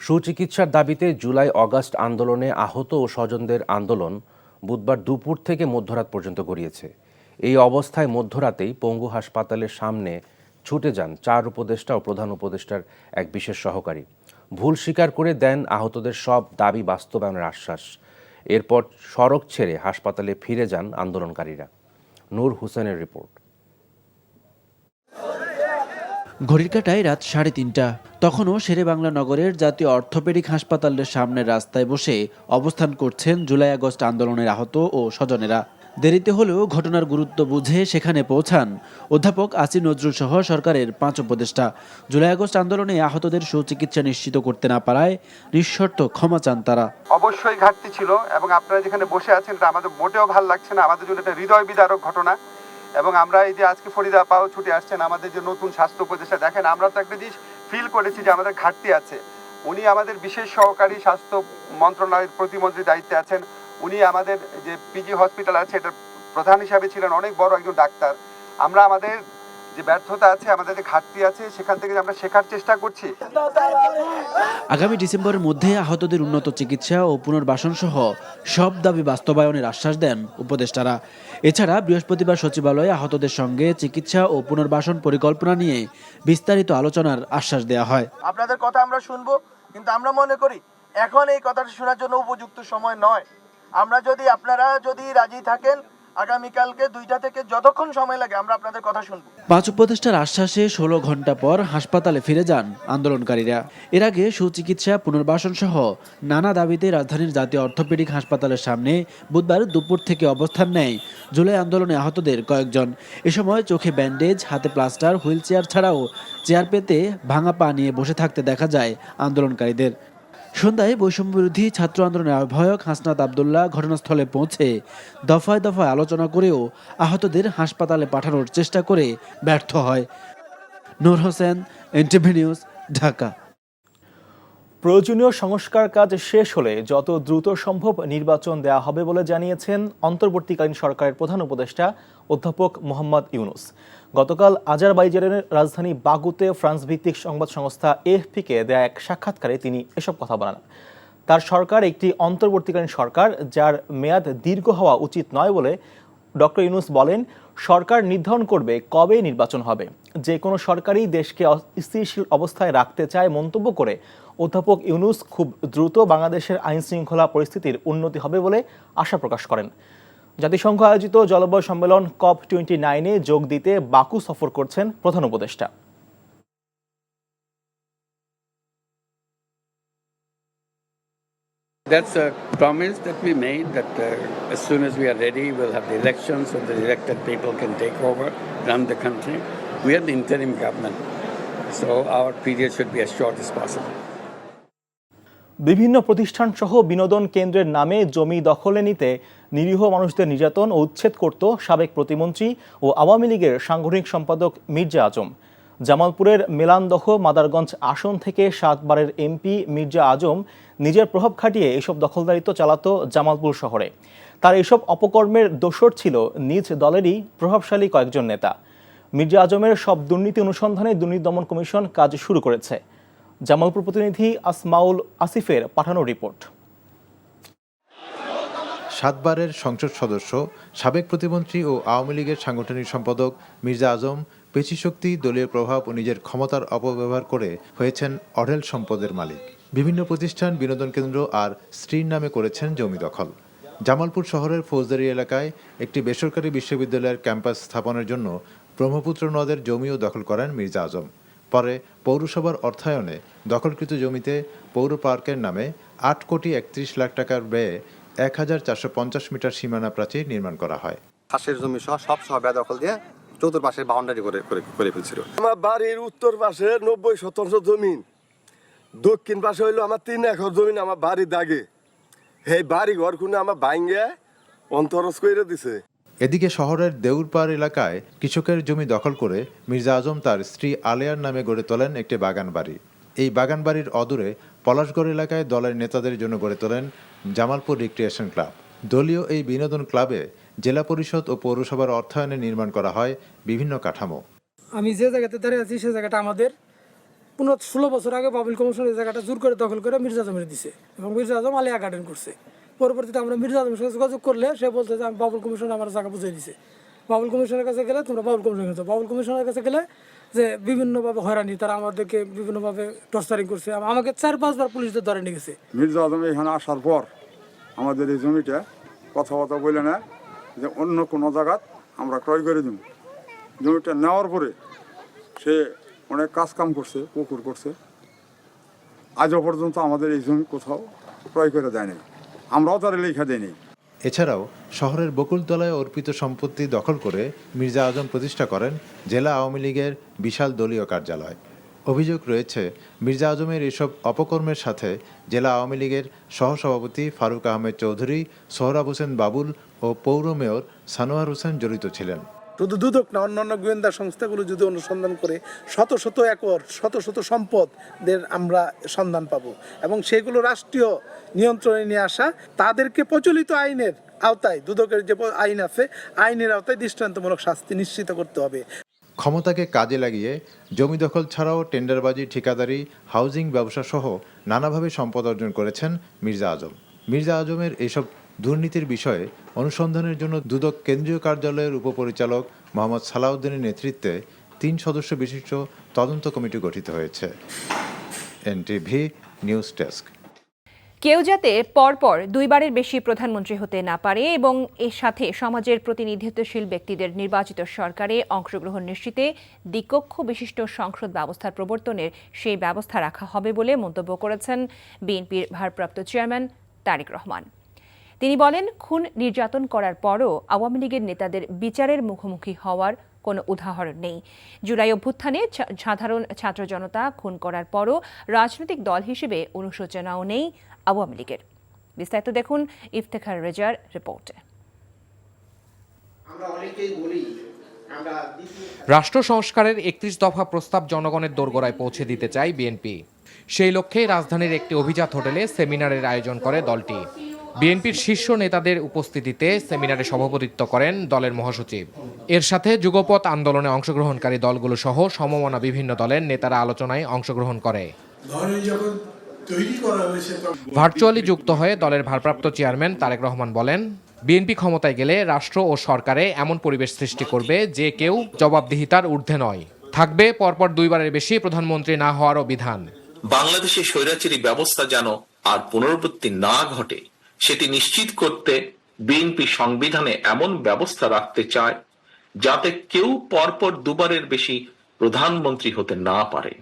সুচিকিৎসার দাবিতে জুলাই-অগাস্ট আন্দোলনে আহত ও স্বজনদের আন্দোলন বুধবার দুপুর থেকে মধ্যরাত পর্যন্ত গড়িয়েছে। এই অবস্থায় মধ্যরাতেই পঙ্গু হাসপাতালের সামনে ছুটে যান 4 উপদেষ্টা ও প্রধান উপদেষ্টার এক বিশেষ সহকারী। ভুল স্বীকার করে দেন আহতদের সব দাবি বাস্তবায়নের আশ্বাস। এরপর সড়ক ছেড়ে হাসপাতালে ফিরে যান আন্দোলনকারীরা। নূর হোসেনের রিপোর্ট। ঘড়ির কাঁটায় রাত 3:30। তখনও শেরেবাংলা নগরের জাতীয় অর্থোপেডিক হাসপাতালের সামনের রাস্তায় বসে অবস্থান করছেন জুলাই-আগস্ট আন্দোলনের আহত ও স্বজনেরা। দেরিতে হলেও ঘটনার গুরুত্ব বুঝে সেখানে পৌঁছান অধ্যাপক আসিফ নজরুল সহ সরকারের 5 উপদেষ্টা। জুলাই-আগস্ট আন্দোলনে আহতদের সুচিকিৎসা নিশ্চিত করতে না পারায় নিঃশর্ত ক্ষমা চান তারা। অবশ্যই ঘাটতি ছিল এবং আপনারা যেখানে বসে আছেন তা আমাদের মোটেও ভালো লাগছে না। আমাদের জন্য একটা হৃদয় বিদারক ঘটনা। এবং আমরা এই যে আজকে ফরিদা আপাও ছুটে আসছেন, আমাদের যে নতুন স্বাস্থ্য উপদেষ্টা, দেখেন আমরা তো একটা জিনিস ফিল করেছি যে আমাদের ঘাটতি আছে। উনি আমাদের বিশেষ সহকারী স্বাস্থ্য মন্ত্রণালয়ের প্রতিমন্ত্রী দায়িত্বে আছেন। উনি আমাদের যে পিজি হসপিটাল আছে এটার প্রধান হিসাবে ছিলেন, অনেক বড় একজন ডাক্তার। আমরা আমাদের যে ব্যর্থতা আছে, আমাদের যে ঘাটতি আছে, সেখান থেকে আমরা শেখার চেষ্টা করছি। আগামী ডিসেম্বরের মধ্যে আহতদের উন্নত চিকিৎসা ও পুনর্বাসন সহ সব দাবি বাস্তবায়নের আশ্বাস দেন উপদেষ্টারা। এছাড়া বৃহস্পতিবার সচিবালয়ে আহতদের সঙ্গে চিকিৎসা ও পুনর্বাসন পরিকল্পনা নিয়ে বিস্তারিত আলোচনার আশ্বাস দেওয়া হয়। আপনাদের কথা আমরা শুনবো, কিন্তু আমরা মনে করি এখন এই কথাটা শোনার জন্য উপযুক্ত সময় নয়। আপনারা যদি রাজি থাকেন, আগামীকালকে 2টা থেকে যতক্ষণ সময় লাগে আমরা আপনাদের কথা শুনবো। 5 উপদেষ্টার আশ্বাসে 16 ঘন্টা পর হাসপাতালে ফিরে যান আন্দোলনকারীরা। এর আগে সুচিকিৎসা, পুনর্বাসন সহ নানা দাবিতে রাজধানীর জাতীয় অর্থোপেডিক হাসপাতালের সামনে বুধবার দুপুর থেকে অবস্থান নেয় জুলাই আন্দোলনে আহতদের কয়েকজন। এ সময় চোখে ব্যান্ডেজ, হাতে প্লাস্টার, হুইল চেয়ার ছাড়াও চেয়ার পেতে ভাঙা পা নিয়ে বসে থাকতে দেখা যায় আন্দোলনকারীদের। সন্ধ্যায় বৈষম্যবিরোধী ছাত্র আন্দোলনের আহ্বায়ক হাসনাত আবদুল্লাহ ঘটনাস্থলে পৌঁছে দফায় দফায় আলোচনা করেও আহতদের হাসপাতালে পাঠানোর চেষ্টা করে ব্যর্থ হয়। নূর হোসেন, এনটিভি নিউজ, ঢাকা। প্রয়োজনীয় সংস্কার কাজ শেষ হলে যত দ্রুত সম্ভব নির্বাচন দেওয়া হবে বলে জানিয়েছেন অন্তর্বর্তীকালীন সরকারের প্রধান উপদেষ্টা অধ্যাপক মোহাম্মদ ইউনুস। গতকাল আজারবাইজানের রাজধানী বাকুতে ফ্রান্স ভিত্তিক সংবাদ সংস্থা এএফপিকে দেয়া এক সাক্ষাৎকারে তিনি এসব কথা বলেন। তার সরকার একটি অন্তর্বর্তীকালীন সরকার, যার মেয়াদ দীর্ঘ হওয়া উচিত নয় বলে ডক্টর ইউনুস বলেন, সরকার নির্ধারণ করবে কবে নির্বাচন হবে। যে কোনো সরকারই দেশকে স্থিতিশীল অবস্থায় রাখতে চায় মন্তব্য করে অধ্যাপক ইউনুস খুব দ্রুত বাংলাদেশের আইনশৃঙ্খলা পরিস্থিতির উন্নতি হবে বলে আশা প্রকাশ করেন। জাতিসংঘ আয়োজিত জলবায়ু সম্মেলন COP29-এ যোগ দিতে বাকু সফর করছেন প্রধান উপদেষ্টা। That's a promise that we made, that as soon as we are ready, we'll have the elections so the elected people can take over, run the country. We are the interim government, so our period should be as short as possible. বিভিন্ন প্রতিষ্ঠান সহ বিনোদন কেন্দ্রের নামে জমি দখলে নিতে নিরীহ মানুষদের নির্যাতন ও উচ্ছেদ করত সাবেক প্রতিমন্ত্রী ও আওয়ামী লীগের সাংগঠনিক সম্পাদক মির্জা আজম। জামালপুরের মেলান্দহ মাদারগঞ্জ আসন থেকে 7 বারের এমপি মির্জা আজম নিজের প্রভাব খাটিয়ে এসব দখলদারিত্ব চালাতো জামালপুর শহরে। তার এসব অপকর্মের দোসর ছিল নিজ দলেরই প্রভাবশালী কয়েকজন নেতা। মির্জা আজমের সব দুর্নীতি অনুসন্ধানে দুর্নীতি দমন কমিশন কাজ শুরু করেছে। জামালপুর প্রতিনিধি আসমাউল আসিফের পাঠানো রিপোর্ট। 7 বারের সংসদ সদস্য, সাবেক প্রতিমন্ত্রী ও আওয়ামী লীগের সাংগঠনিক সম্পাদক মির্জা আজম পেশিশক্তি, দলীয় প্রভাব ও নিজের ক্ষমতার অপব্যবহার করে হয়েছেন অঢেল সম্পদের মালিক। বিভিন্ন প্রতিষ্ঠান, বিনোদন কেন্দ্র আর স্ত্রীর নামে করেছেন জমি দখল। জামালপুর শহরের ফৌজদারি এলাকায় একটি বেসরকারি বিশ্ববিদ্যালয়ের ক্যাম্পাস স্থাপনের জন্য ব্রহ্মপুত্র নদের জমিও দখল করেন মির্জা আজম। পরে পৌরসভার অর্থায়নে দখলকৃত জমিতে পৌর পার্কের নামে 8 কোটি 31 লাখ টাকার ব্যয়ে 1450 মিটার সীমানা প্রাচীর নির্মাণ করা হয়। চাষের জমি সব বেদখল দিয়ে চতুর্পাশের বাউন্ডারি করে ফেলছিল। আমার বাড়ির উত্তর পাশে 90 শতাংশ জমিন, দক্ষিণ পাশে হইলো আমার 3 একর জমিন আমার বাড়ির দাগে। এই বাড়ি ঘর খুনে আমার ভাঙ্গে অন্তরস করে দিছে। এদিকে শহরের দেউরপাড় এলাকায় কৃষকের জমি দখল করে মির্জা আজম তার স্ত্রী আলেয়ার নামে গড়ে তোলেন একটি বাগান বাড়ি। এই বাগান বাড়ির অদূরে পলাশগড় এলাকায় দলের নেতাদের জন্য গড়ে তোলেন জামালপুর রিক্রিয়েশন ক্লাব। দলীয় এই বিনোদন ক্লাবে জেলা পরিষদ ও পৌরসভার অর্থায়নে নির্মাণ করা হয় বিভিন্ন কাঠামো। আমি যে জায়গাতে দাঁড়িয়ে আছি সে জায়গাটা আমাদের, 16 বছর আগে বাবুল কমিশন এই জায়গাটা জোর করে দখল করে মির্জা আজমের দিছে এবং মির্জা আজম আলিয়া গার্ডেন করছে। পরবর্তীতে আমরা মির্জা আজমের সাথে যোগাযোগ করলে সে বলছে যে আমি বাবুল কমিশন আমার জায়গা বুঝিয়ে দিছে। বাবুল কমিশনের কাছে গেলে তোমরা বাবুল কমিশনের কাছে বাবুল কমিশনের কাছে গেলে যে বিভিন্নভাবে হয়রানি, তারা আমাদেরকে বিভিন্নভাবে টর্চারিং করছে। আমাকে 4-5 বার পুলিশদের ধরে নিয়ে গেছে। মির্জা আজম এখানে আসার পর আমাদের এই জমিটা কথাবার্তা বলে না যে অন্য কোনো জায়গাত আমরা ক্রয় করে দিব। জমিটা নেওয়ার পরে সে অনেক কাজ কাম করছে, পুকুর করছে, আজও পর্যন্ত আমাদের এই জমি কোথাও ক্রয় করে দেয়নি, আমরাও তার লেখা দেয়নি। এছাড়াও শহরের বকুলতলায় অর্পিত সম্পত্তি দখল করে মির্জা আজম প্রতিষ্ঠা করেন জেলা আওয়ামী লীগের বিশাল দলীয় কার্যালয়। অভিযোগ রয়েছে মির্জা আজমের এসব অপকর্মের সাথে জেলা আওয়ামী লীগের সহসভাপতি ফারুক আহমেদ চৌধুরী, সোহরাব হোসেন বাবুল ও পৌর মেয়র সানোয়ার হোসেন জড়িত ছিলেন। শুধু দুদক না, অন্যান্য গোয়েন্দা সংস্থাগুলো যদি অনুসন্ধান করে শত শত একর, শত শত সম্পদের আমরা সন্ধান পাবো এবং সেগুলো রাষ্ট্রীয় নিয়ন্ত্রণে নিয়ে আসা, তাদেরকে প্রচলিত আইনের আওতায়, দুদকের যে আইন আছে আইনের আওতায় দৃষ্টান্তমূলক শাস্তি নিশ্চিত করতে হবে। ক্ষমতাকে কাজে লাগিয়ে জমি দখল ছাড়াও টেন্ডারবাজি, ঠিকাদারি, হাউজিং ব্যবসা সহ নানাভাবে সম্পদ অর্জন করেছেন মির্জা আজম। মির্জা আজমের এসব দুর্নীতির বিষয়ে অনুসন্ধানের জন্য দুদক কেন্দ্রীয় কার্যালয়ের উপপরিচালক মোহাম্মদ সালাউদ্দিনের নেতৃত্বে 3 সদস্য বিশিষ্ট তদন্ত কমিটি গঠিত হয়েছে। NTV news desk. কেউ যাতে পরপর 2 বারের বেশি প্রধানমন্ত্রী হতে না পারে এবং এর সাথে সমাজের প্রতিনিধিত্বশীল ব্যক্তিদের নির্বাচিত সরকারে অংশগ্রহণ নিশ্চিতে দ্বিকক্ষ বিশিষ্ট সংসদ ব্যবস্থার প্রবর্তনের সেই ব্যবস্থা রাখা হবে বলে মন্তব্য করেছেন বিএনপির ভারপ্রাপ্ত চেয়ারম্যান তারেক রহমান। তিনি বলেন, খুন নির্যাতন করার পরও আওয়ামী লীগের নেতাদের বিচারের মুখোমুখি হওয়ার কোনো উদাহরণ নেই। জুলাই অভ্যুত্থানে সাধারণ ছাত্র জনতা খুন করার পরও রাজনৈতিক দল হিসেবে অনুশোচনাও নেই আওয়ামী লীগের। বিস্তারিত দেখুন ইফতেখার রেজার রিপোর্টে। রাষ্ট্র সংস্কারের 31 দফা প্রস্তাব জনগণের দোরগোড়ায় পৌঁছে দিতে চায় বিএনপি। সেই লক্ষ্যে রাজধানীর একটি অভিজাত হোটেলে সেমিনারের আয়োজন করে দলটি। বিএনপির শীর্ষ নেতাদের উপস্থিতিতে সেমিনারে সভাপতিত্ব করেন দলের মহাসচিব। এর সাথে যুগপৎ আন্দোলনে অংশগ্রহণকারী দলগুলো সহ সমমনা বিভিন্ন দলের নেতারা আলোচনায় অংশগ্রহণ করে। ভার্চুয়ালি যুক্ত হয়ে দলের ভারপ্রাপ্ত চেয়ারম্যান তারেক রহমান বলেন, বিএনপি ক্ষমতায় গেলে রাষ্ট্র ও সরকারে এমন পরিবেশ সৃষ্টি করবে যে কেউ জবাবদিহিতার ঊর্ধ্বে নয়। থাকবে পরপর 2 বারের বেশি প্রধানমন্ত্রী না হওয়ারও বিধান। বাংলাদেশের স্বৈরাচারী ব্যবস্থা যেন আর পুনরাবৃত্তি না ঘটে সেটি নিশ্চিত করতে বিএনপি সংবিধানে এমন ব্যবস্থা রাখতে চায় যাতে কেউ পরপর 2 বারের বেশি প্রধানমন্ত্রী হতে না পারে।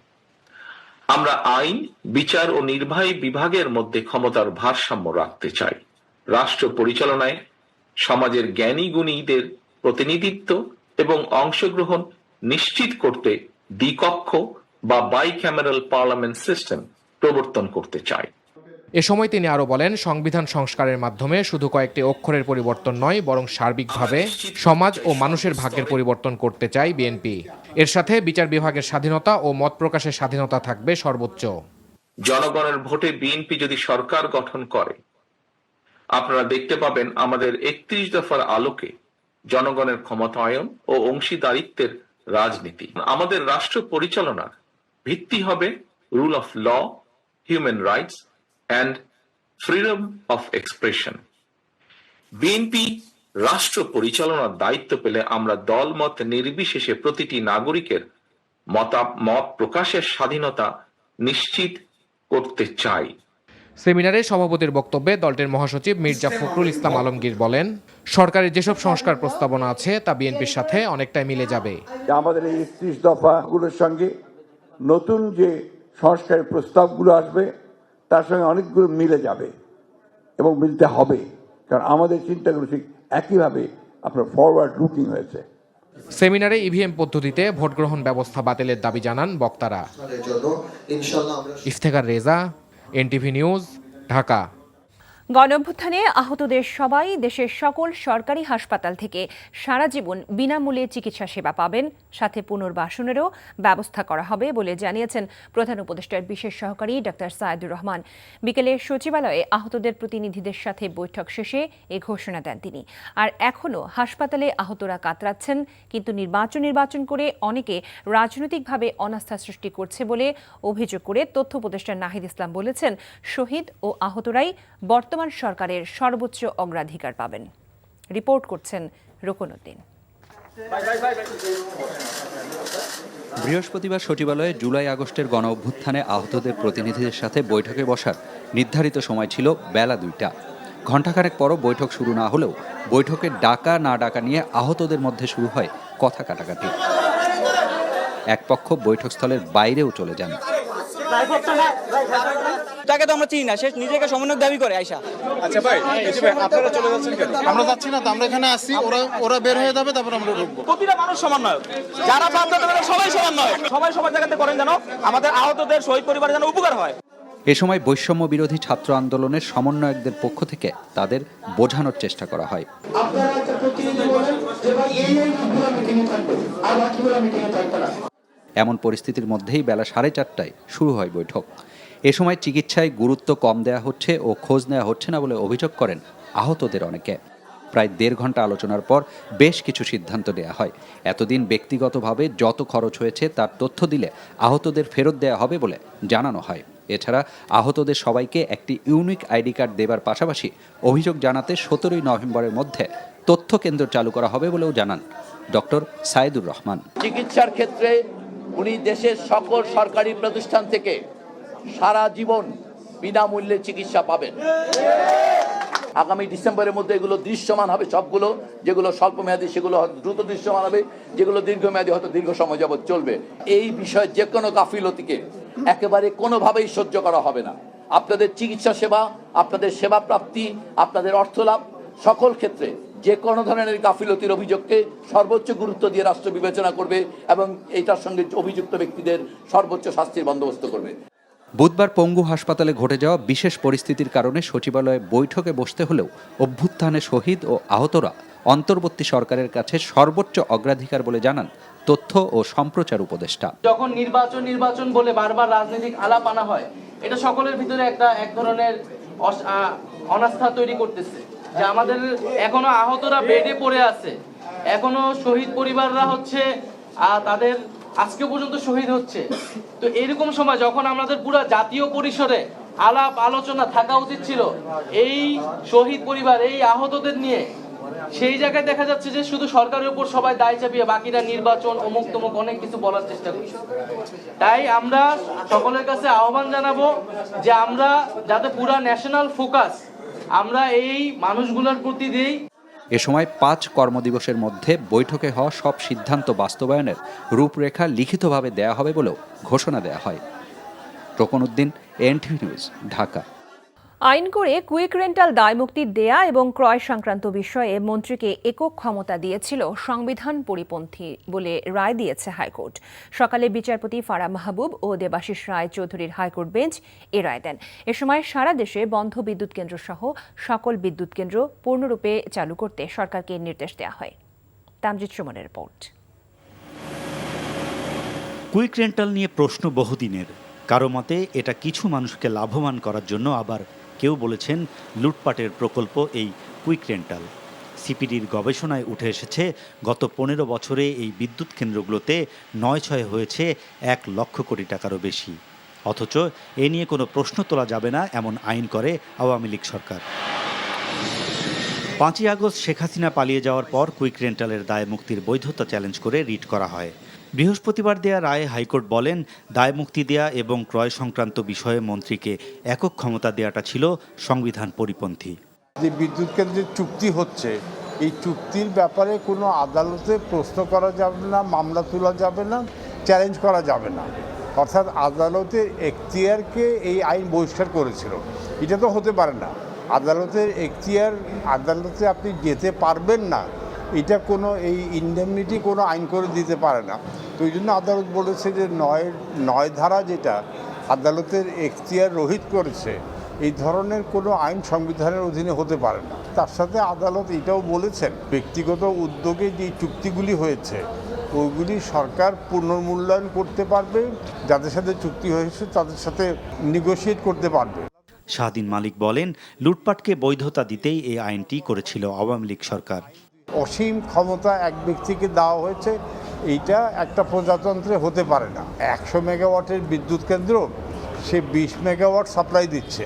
আমরা আইন, বিচার ও নির্বাহী বিভাগের মধ্যে ক্ষমতার ভারসাম্য রাখতে চাই। রাষ্ট্র পরিচালনায় সমাজের জ্ঞানী গুণীদের প্রতিনিধিত্ব এবং অংশগ্রহণ নিশ্চিত করতে দ্বিকক্ষ বা বাইক্যামেরাল পার্লামেন্ট সিস্টেম প্রবর্তন করতে চাই। এ সময় তিনি আরো বলেন, সংবিধান সংস্কারের মাধ্যমে শুধু কয়েকটি অক্ষরের পরিবর্তন নয়, বরং সার্বিকভাবে সমাজ ও মানুষের ভাগ্যের পরিবর্তন করতে চায় বিএনপি। এর সাথে বিচার বিভাগের স্বাধীনতা ও মত প্রকাশের স্বাধীনতা থাকবে সর্বোচ্চ। জনগণের ভোটে বিএনপি যদি সরকার গঠন করে, আপনারা দেখতে পাবেন আমাদের 31 দফার আলোকে জনগণের ক্ষমতায়ন ও অংশীদারিত্বের রাজনীতি। আমাদের রাষ্ট্র পরিচালনার ভিত্তি হবে rule of law, human rights and freedom of expression. BNP রাষ্ট্র পরিচালনার দায়িত্ব পেলে আমরা দলমত নির্বিশেষে প্রতিটি নাগরিকের মত প্রকাশের স্বাধীনতা নিশ্চিত করতে চাই। সেমিনারে সভাপতির বক্তব্যে দলটির মহাসচিব মির্জা ফখরুল ইসলাম আলমগীর বলেন, সরকারের যেসব সংস্কার প্রস্তাবনা আছে তা বিএনপির সাথে অনেকটাই মিলে যাবে। আমাদের এই 31 দফাগুলোর সঙ্গে নতুন যে সংস্কারের প্রস্তাবগুলো আসবে তার সঙ্গে অনেকগুলো মিলে যাবে এবং মিলতে হবে, কারণ আমাদের চিন্তাগুলো ঠিক একইভাবে আপনার ফরওয়ার্ড লুকিং হয়েছে। সেমিনারে ইভিএম পদ্ধতিতে ভোট গ্রহণ ব্যবস্থা বাতিলের দাবি জানান বক্তারা। Iftekhar Reza, NTV news, Dhaka. গণঅভ্যুত্থানে আহতদের সবাই দেশের সকল সরকারি হাসপাতাল থেকে সারা জীবন বিনামূল্যে চিকিৎসা সেবা পাবেন, সাথে পুনর্বাসনেরও ব্যবস্থা করা হবে বলে জানিয়েছেন প্রধান উপদেষ্টার বিশেষ সহকারী ডাক্তার সায়েদুর রহমান। বিকেলে সচিবালয়ে আহতদের প্রতিনিধিদের সাথে বৈঠক শেষে এ ঘোষণা দেন তিনি। আর এখনও হাসপাতালে আহতরা কাতরাচ্ছেন, কিন্তু নির্বাচন করে অনেকে রাজনৈতিকভাবে অনাস্থা সৃষ্টি করছে বলে অভিযোগ করে তথ্য উপদেষ্টা নাহিদ ইসলাম বলেছেন, শহীদ ও আহতরাই বর্তমান সরকারের সর্বোচ্চ অগ্রাধিকার পাবেন। রিপোর্ট করছেন রুকনউদ্দিন। বৃহস্পতিবার সচিবালয়ে জুলাই আগস্টের গণঅভ্যুত্থানে আহতদের প্রতিনিধিদের সাথে বৈঠকে বসার নির্ধারিত সময় ছিল বেলা 2টা। ঘণ্টাখানেক পরও বৈঠক শুরু না হলেও বৈঠকের ডাকা না ডাকা নিয়ে আহতদের মধ্যে শুরু হয় কথা কাটাকাটি। এক পক্ষ বৈঠকস্থলের বাইরেও চলে যান। তাকে তো আমরা চিনি না, সে নিজেকে সমন্বয়ক দাবি করে আয়শা। আচ্ছা ভাই, আপনারা চলে যাচ্ছেন কেন? আমরা যাচ্ছি না তো, আমরা এখানে আসছি, ওরা বের হয়ে যাবে, তারপর আমরা ঢুকবো। প্রতিটা মানুষ সমন্বয়ক, যারা প্রাপ্ত সবাই সমন্বয়ক, সবাই সবার জায়গাতে করেন যেন আমাদের আহতদের শহীদ পরিবারের যেন উপকার হয়। এ সময় বৈষম্য বিরোধী ছাত্র আন্দোলনের সমন্বয়কদের পক্ষ থেকে তাদের বোঝানোর চেষ্টা করা হয়। এমন পরিস্থিতির মধ্যেই বেলা 4:30টায় শুরু হয় বৈঠক। এ সময় চিকিৎসায় গুরুত্ব কম দেয়া হচ্ছে ও খোঁজ নেওয়া হচ্ছে না বলে অভিযোগ করেন আহতদের অনেকে। প্রায় 1.5 ঘন্টা আলোচনার পর বেশ কিছু সিদ্ধান্ত নেওয়া হয়। এতদিন ব্যক্তিগতভাবে যত খরচ হয়েছে তার তথ্য দিলে আহতদের ফেরত দেওয়া হবে বলে জানানো হয়। এছাড়া আহতদের সবাইকে একটি ইউনিক আইডি কার্ড দেবার পাশাপাশি অভিযোগ জানাতে 17ই নভেম্বরের মধ্যে তথ্য কেন্দ্র চালু করা হবে বলেও জানান ডক্টর সায়েদুর রহমান। চিকিৎসার ক্ষেত্রে উনি দেশের সকল সরকারি প্রতিষ্ঠান থেকে সারা জীবন বিনামূল্যে চিকিৎসা পাবেন। আগামী ডিসেম্বরের মধ্যে এগুলো দৃশ্যমান হবে, সবগুলো যেগুলো স্বল্পমেয়াদী সেগুলো দ্রুত দৃশ্যমান হবে, যেগুলো দীর্ঘমেয়াদী হয়তো দীর্ঘ সময় যাবত চলবে। এই বিষয়ে যে কোনো গাফিলতিকে একেবারে কোনোভাবেই সহ্য করা হবে না। আপনাদের চিকিৎসা সেবা, আপনাদের সেবা প্রাপ্তি, আপনাদের অর্থ লাভ সকল ক্ষেত্রে যে কোনো ধরনের গাফিলতির অভিযোগকে সর্বোচ্চ গুরুত্ব দিয়ে রাষ্ট্র বিবেচনা করবে এবং এটার সঙ্গে অভিযুক্ত ব্যক্তিদের সর্বোচ্চ শাস্তির বন্দোবস্ত করবে। বুধবার পঙ্গু হাসপাতালে ঘটে যাওয়া বিশেষ পরিস্থিতির কারণে সচিবালয়ে বৈঠকে বসতে হলেও অভ্যুত্থানে শহীদ ও আহতরা অন্তর্বর্তী সরকারের কাছে সর্বোচ্চ অগ্রাধিকার বলে জানান তথ্য ও সম্প্রচার উপদেষ্টা। যখন নির্বাচন বলে বারবার রাজনৈতিক আলাপ আনা হয়, এটা সকলের ভিতরে এক ধরনের অনাস্থা তৈরি করতেছে যে আমাদের এখনো আহতরা বেডে পড়ে আছে, এখনো শহীদ পরিবাররা হচ্ছে তাদের আজকে পর্যন্ত শহীদ হচ্ছে। তো এরকম সময় যখন আমাদের পুরো জাতীয় পরিসরে আলাপ আলোচনা থাকা উচিত ছিল এই শহীদ পরিবার, এই আহতদের নিয়ে, সেই জায়গায় দেখা যাচ্ছে যে শুধু সরকারের উপর সবাই দায় চাপিয়ে বাকিরা নির্বাচন অমুক তমুক অনেক কিছু বলার চেষ্টা করছে। তাই আমরা সকলের কাছে আহ্বান জানাবো যে আমরা যাতে পুরা ন্যাশনাল ফোকাস আমরা এই মানুষগুলোর প্রতি দেই। এ সময় 5 কর্মদিবসের মধ্যে বৈঠকে হওয়া সব সিদ্ধান্ত বাস্তবায়নের রূপরেখা লিখিতভাবে দেয়া হবে বলেও ঘোষণা দেয়া হয়। রুকনউদ্দিন, এনটিভি নিউজ, ঢাকা। আইন করে কুইক রেন্টাল দায়মুক্তি দেয়া এবং ক্রয় সংক্রান্ত বিষয়ে মন্ত্রীকে একক ক্ষমতা দিয়েছিল সংবিধান পরিপন্থী বলে রায় দিয়েছে হাইকোর্ট। সকালে বিচারপতি ফারাহ মাহবুব ও দেবাশিস রায় চৌধুরীর হাইকোর্ট বেঞ্চ এ রায় দেন। এ সময় সারা দেশে বন্ধ বিদ্যুৎ কেন্দ্র সহ সকল বিদ্যুৎ কেন্দ্র পূর্ণরূপে চালু করতে সরকারকে নির্দেশ দেওয়া হয়। তামজিদ সুমনের রিপোর্ট। কুইক রেন্টাল নিয়ে প্রশ্ন বহুদিনের। কারো মতে এটা কিছু মানুষকে লাভবান করার জন্য, আবার কেউ বলেছেন লুটপাটের প্রকল্প এই কুইক রেন্টাল। সিপিডির গবেষণায় উঠে এসেছে গত 15 বছরে এই বিদ্যুৎ কেন্দ্রগুলোতে 9/6 হয়েছে 1 লক্ষ কোটি টাকারও বেশি। অথচ এ নিয়ে কোনো প্রশ্ন তোলা যাবে না এমন আইন করে আওয়ামী লীগ সরকার। 5ই আগস্ট শেখ হাসিনা পালিয়ে যাওয়ার পর কুইক রেন্টালের দায় মুক্তির বৈধতা চ্যালেঞ্জ করে রিট করা হয়। বৃহস্পতিবার দেয়া রায়ে হাইকোর্ট বলেন, দায় মুক্তি দেয়া এবং ক্রয় সংক্রান্ত বিষয়ে মন্ত্রীকে একক ক্ষমতা দেওয়াটা ছিল সংবিধান পরিপন্থী। যে বিদ্যুৎ কেন্দ্রের চুক্তি হচ্ছে, এই চুক্তির ব্যাপারে কোনো আদালতে প্রশ্ন করা যাবে না, মামলা তোলা যাবে না, চ্যালেঞ্জ করা যাবে না। অর্থাৎ আদালতের এখতিয়ারকে এই আইন বহিষ্কার করেছিল। এটা তো হতে পারে না। আদালতের এখতিয়ার, আদালতে আপনি যেতে পারবেন না, এটা কোনো এই ইনডেমনিটি কোনো আইন করে দিতে পারে না। তো এই জন্য আদালত বলেছে যে 9 ধারা যেটা আদালতের এখতিয়ার রহিত করেছে, এই ধরনের কোনো আইন সংবিধানের অধীনে হতে পারে না। তার সাথে আদালত এটাও বলেছেন, ব্যক্তিগত উদ্যোগে যে চুক্তিগুলি হয়েছে ওইগুলি সরকার পুনর্মূল্যায়ন করতে পারবে, যাদের সাথে চুক্তি হয়েছে তাদের সাথে নেগোশিয়েট করতে পারবে। শাহদিন মালিক বলেন, লুটপাটকে বৈধতা দিতেই এই আইনটি করেছিল আওয়ামী লীগ সরকার। অসীম ক্ষমতা এক ব্যক্তিকে দেওয়া হয়েছে, এইটা একটা প্রজাতন্ত্রে হতে পারে না। 100 মেগাওয়াটের বিদ্যুৎ কেন্দ্র সে 20 মেগাওয়াট সাপ্লাই দিচ্ছে,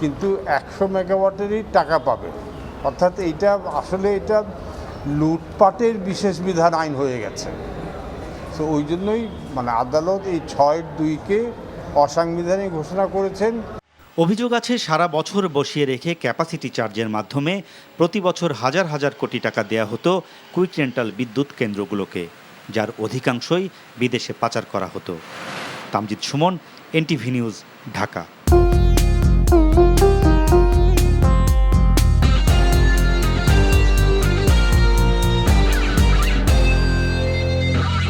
কিন্তু 100 মেগাওয়াটেরই টাকা পাবে। অর্থাৎ এইটা আসলে এটা লুটপাটের বিশেষ বিধান আইন হয়ে গেছে। তো ওই জন্যই আদালত এই 6(2)কে অসাংবিধানিক ঘোষণা করেছেন। অভিযোগ আছে সারা বছর বসিয়ে রেখে ক্যাপাসিটি চার্জের মাধ্যমে প্রতি বছর হাজার হাজার কোটি টাকা দেয়া হতো কুইক রেন্টাল বিদ্যুৎ কেন্দ্রগুলোকে, যার অধিকাংশই বিদেশে পাচার করা হতো। Tamjid Suman, NTV news, Dhaka.